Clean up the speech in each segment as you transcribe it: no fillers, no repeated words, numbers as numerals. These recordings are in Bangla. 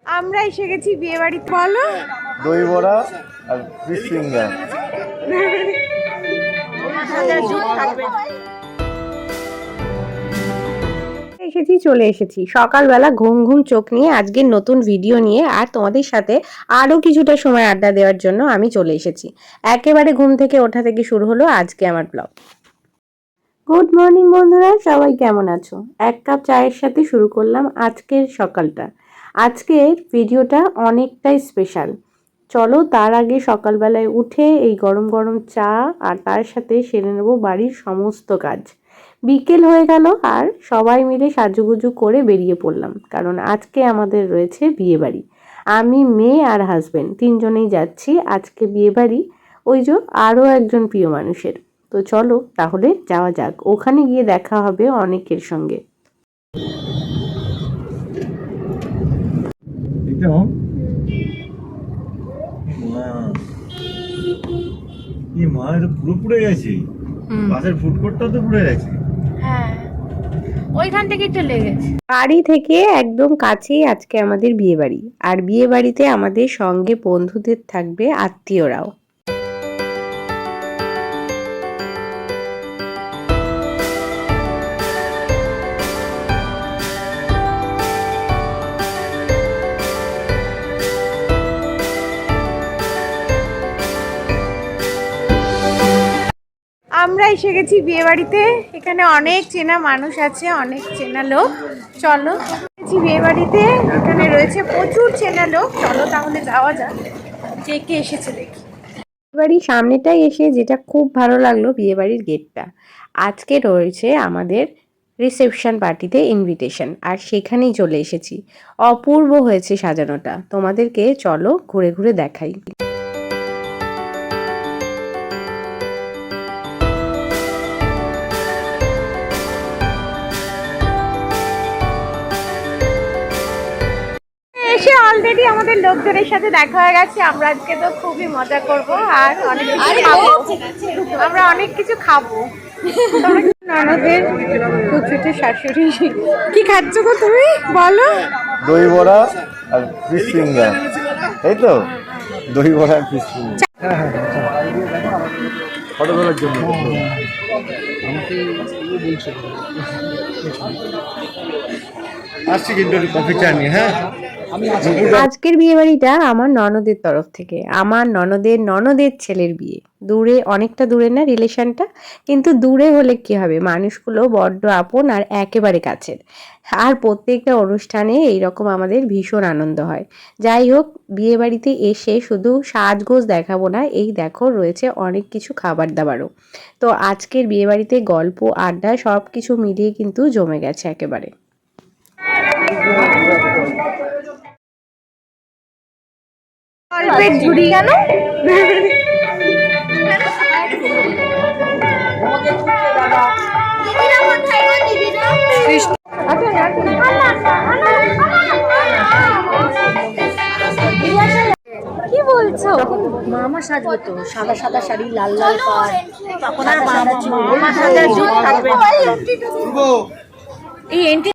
আমরা এসে গেছি বিয়ে বাড়িতে। বলো, দই বড়া আর ফিশ ফিঙ্গার। চলে এসেছি সকালবেলা ঘুম ঘুম চোখ নিয়ে আজকে নতুন ভিডিও নিয়ে, আর তোমাদের সাথে আরো কিছুটা সময় আড্ডা দেওয়ার জন্য আমি চলে এসেছি। একেবারে ঘুম থেকে ওঠা থেকে শুরু হলো আজকে আমার ব্লগ। গুড মর্নিং বন্ধুরা, সবাই কেমন আছো? এক কাপ চায়ের সাথে শুরু করলাম আজকের সকালটা। আজকের ভিডিওটা অনেকটাই স্পেশাল। চলো তার আগে সকালবেলায় উঠে এই গরম গরম চা আর তার সাথে সেরে নেবো বাড়ির সমস্ত কাজ। বিকেল হয়ে গেল আর সবাই মিলে সাজুগুজু করে বেরিয়ে পড়লাম, কারণ আজকে আমাদের রয়েছে বিয়ে বাড়ি। আমি, মেয়ে আর হাজবেন্ড তিনজনেই যাচ্ছি আজকে বিয়ে বাড়ি, ওই যে আরও একজন প্রিয় মানুষের। তো চলো তাহলে যাওয়া যাক, ওখানে গিয়ে দেখা হবে অনেকের সঙ্গে। পুরো পুড়ে গেছে, পাশের ফুড কোর্টটা তো পুড়ে গেছে। হ্যাঁ, ওইখান থেকে চলে গেছে। বাড়ি থেকে একদম কাছেই আজকে আমাদের বিয়ে বাড়ি, আর বিয়ে বাড়িতে আমাদের সঙ্গে বন্ধুদের থাকবে, আত্মীয়রাও। আমরা এসে গেছি বিয়ে বাড়িতে। এখানে অনেক চেনা মানুষ আছে, অনেক চেনা লোক। চলো বিয়ে বাড়িতে, এখানে রয়েছে প্রচুর চেনা লোক। চলো তাহলে যাওয়া যাক, কে কে এসেছে দেখি। বিয়েবাড়ির সামনেটাই এসে যেটা খুব ভালো লাগলো, বিয়েবাড়ির গেটটা। আজকে রয়েছে আমাদের রিসেপশন পার্টিতে ইনভিটেশন, আর সেখানেই চলে এসেছি। অপূর্ব হয়েছে সাজানোটা, তোমাদেরকে চলো ঘুরে ঘুরে দেখাই। এসে অলরেডি আমাদের লোকজনের সাথে দেখা হয়ে গেছে। আমরা আজকে তো খুবই মজা করব আর অনেক কিছু খাবো। আমরা অনেক কিছু খাবো। ননদের কুচুটে শাশুড়ি, কি খাচ্ছ গো তুমি? বলো। দই বড়া আর ফিশ ফিঙ্গার, তাই তো? দই বড়া আর ফিশ ফিঙ্গার। ফটো তোলার জন্য আসছি, কিন্তু কফি চা নিয়ে। হ্যাঁ, আজকের বিয়ে বাড়িটা আমার ননদের তরফ থেকে, আমার ননদের ছেলের বিয়ে। দূরে, অনেকটা দূরে না রিলেশনটা, কিন্তু দূরে হলে কি হবে, মানুষগুলো বড্ড আপন আর একেবারে কাছের। আর প্রত্যেকটা অনুষ্ঠানে এইরকম আমাদের ভীষণ আনন্দ হয়। যাই হোক, বিয়ে বাড়িতে এসে শুধু সাজগোজ দেখাবো না, এই দেখো রয়েছে অনেক কিছু খাবার দাবারও। তো আজকের বিয়ে বাড়িতে গল্প আড্ডা সব কিছু মিলিয়ে কিন্তু জমে গেছে একেবারে। গল্পের ঝুড়ি গেল। কি বলছো? মামা সাজবে তো, সাদা সাদা শাড়ি, লাল লাল পাড়, তখন আর মামা সাজার যুগ থাকবে। এই এন্ট্রি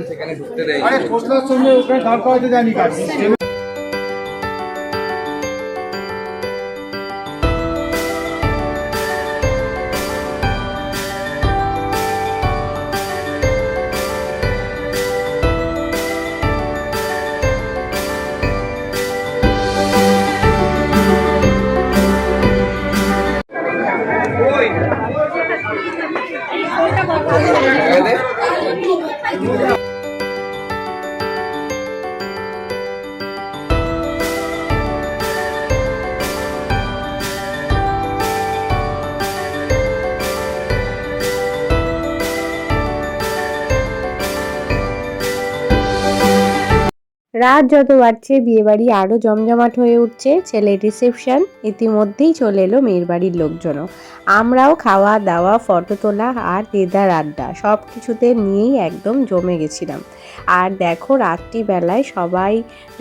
সেখানে ঢুকতে দেয়। রাত যত বাড়ছে বিয়েবাড়ি আরও জমজমাট হয়ে উঠছে। ছেলের রিসেপশন, ইতিমধ্যেই চলে এলো মেয়ের বাড়ির লোকজনও। আমরাও খাওয়া দাওয়া, ফটো তোলা আর দেদার আড্ডা সব কিছুতে নিয়েই একদম জমে গেছিলাম। আর দেখো রাত্রিবেলায় সবাই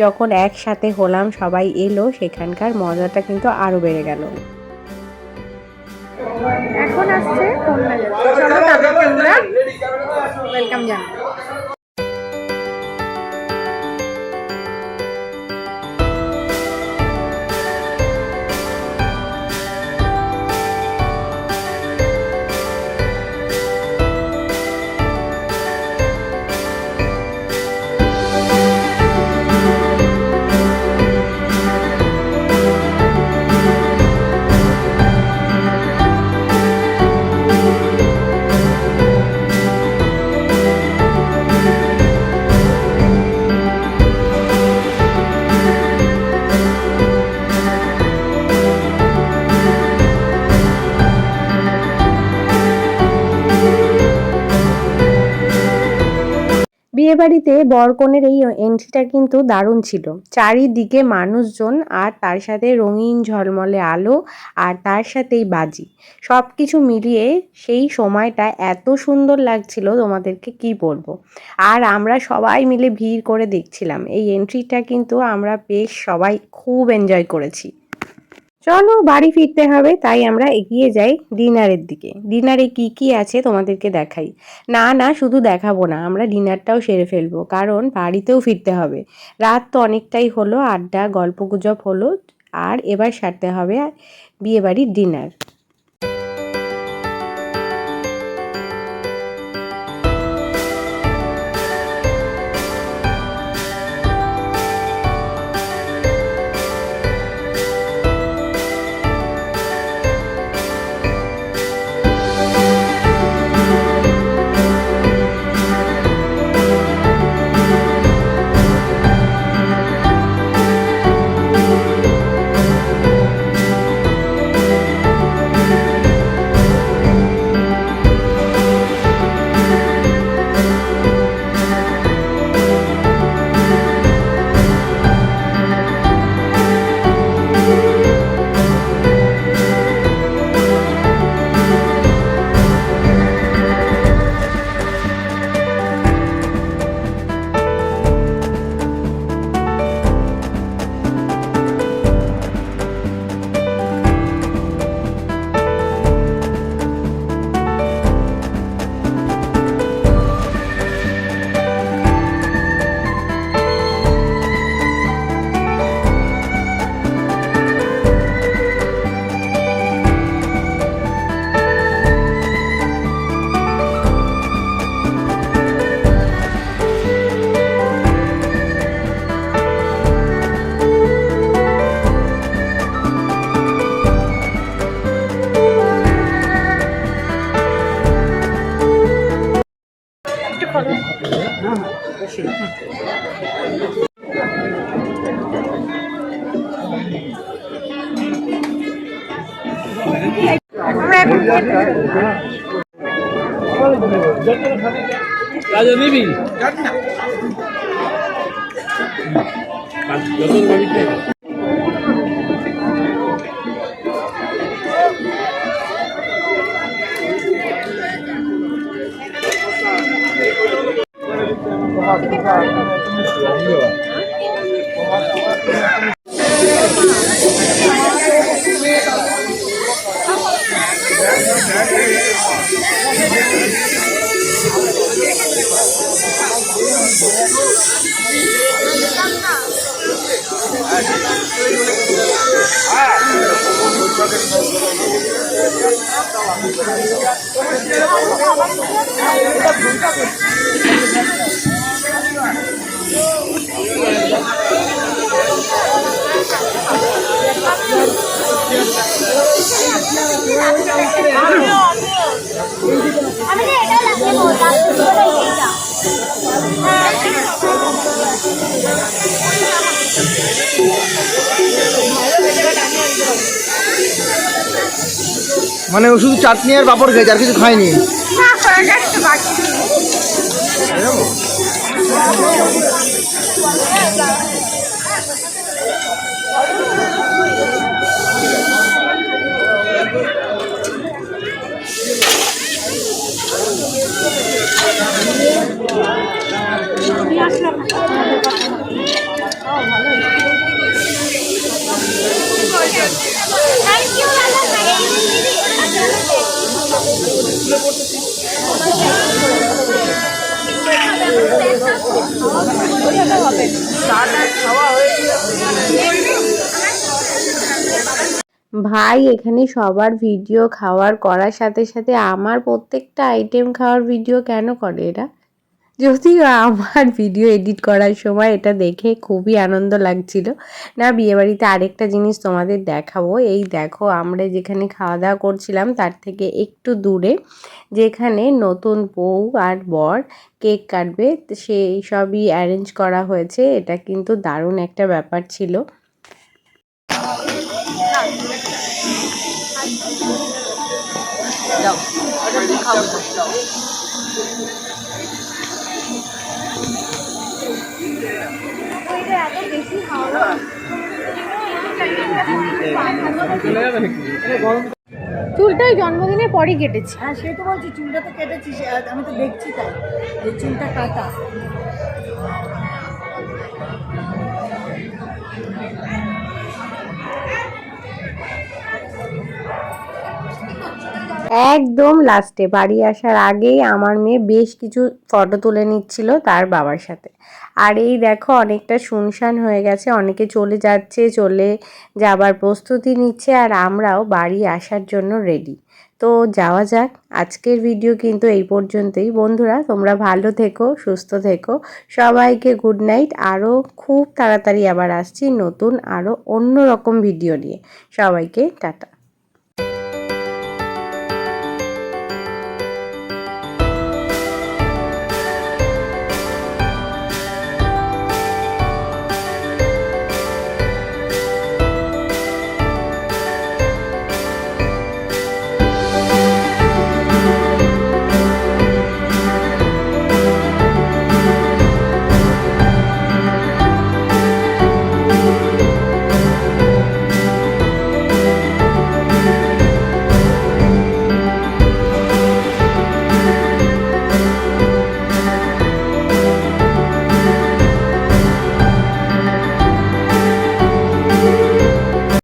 যখন একসাথে হলাম, সবাই এলো, সেখানকার মজাটা কিন্তু আরও বেড়ে গেল। এখন আসছে কন্যা যাত্রী, চলো তাদেরকে আমরা ওয়েলকাম জানাই। বিয়েবাড়িতে বরকনের এই এন্ট্রিটা কিন্তু দারুণ ছিল। চারিদিকে মানুষজন আর তার সাথে রঙিন ঝলমলে আলো আর তার সাথেই বাজি, সব কিছু মিলিয়ে সেই সময়টা এত সুন্দর লাগছিল তোমাদেরকে কি বলবো। আর আমরা সবাই মিলে ভিড় করে দেখছিলাম এই এন্ট্রিটা, কিন্তু আমরা বেশ সবাই খুব এনজয় করেছি। চলো বাড়ি ফিরতে হবে, তাই আমরা এগিয়ে যাই ডিনারের দিকে। ডিনারে কি কি আছে তোমাদেরকে দেখাই। না শুধু দেখাবো না, আমরা ডিনারটাও সেরে ফেলবো, কারণ বাড়িতেও ফিরতে হবে। রাত তো অনেকটাই হলো, আড্ডা গল্পগুজব হলো, আর এবার সারতে হবে বিয়েবাড়ির ডিনার। রাজা দিবি মানে ও শুধু চাটনি আর পাপড় খেয়েছে, আর কিছু খায়নি। ভাই এখানে সবার ভিডিও খাওয়ার করার সাথে সাথে আমার প্রত্যেকটা আইটেম খাওয়ার ভিডিও কেন করে এরা? যদিও আমার ভিডিও এডিট করার সময় এটা দেখে খুবই আনন্দ লাগছিল। না, বিয়েবাড়িতে আরেকটা জিনিস তোমাদের দেখাবো। এই দেখো, আমরা যেখানে খাওয়া দাওয়া করছিলাম তার থেকে একটু দূরে যেখানে নতুন বউ আর বর কেক কাটবে, সেই সবই অ্যারেঞ্জ করা হয়েছে। এটা কিন্তু দারুণ একটা ব্যাপার ছিল। চুলটাই জন্মদিনের পরই কেটেছি। হ্যাঁ, সে তো বলছি চুলটা তো কেটেছি, আমি তো দেখছি তাই যে চুলটা কাটা। একদম লাস্টে বাড়ি আসার আগেই আমার মেয়ে বেশ কিছু ফটো তুলে নিচ্ছিল তার বাবার সাথে। আর এই দেখো, অনেকটা শুনশান হয়ে গেছে, অনেকে চলে যাচ্ছে, চলে যাবার প্রস্তুতি নিচ্ছে, আর আমরাও বাড়ি আসার জন্য রেডি। তো যাওয়া যাক। আজকের ভিডিও কিন্তু এই পর্যন্তই। বন্ধুরা, তোমরা ভালো থেকো, সুস্থ থেকো, সবাইকে গুড নাইট। আরও খুব তাড়াতাড়ি আবার আসছি নতুন আরও অন্যরকম ভিডিও নিয়ে। সবাইকে টাটা।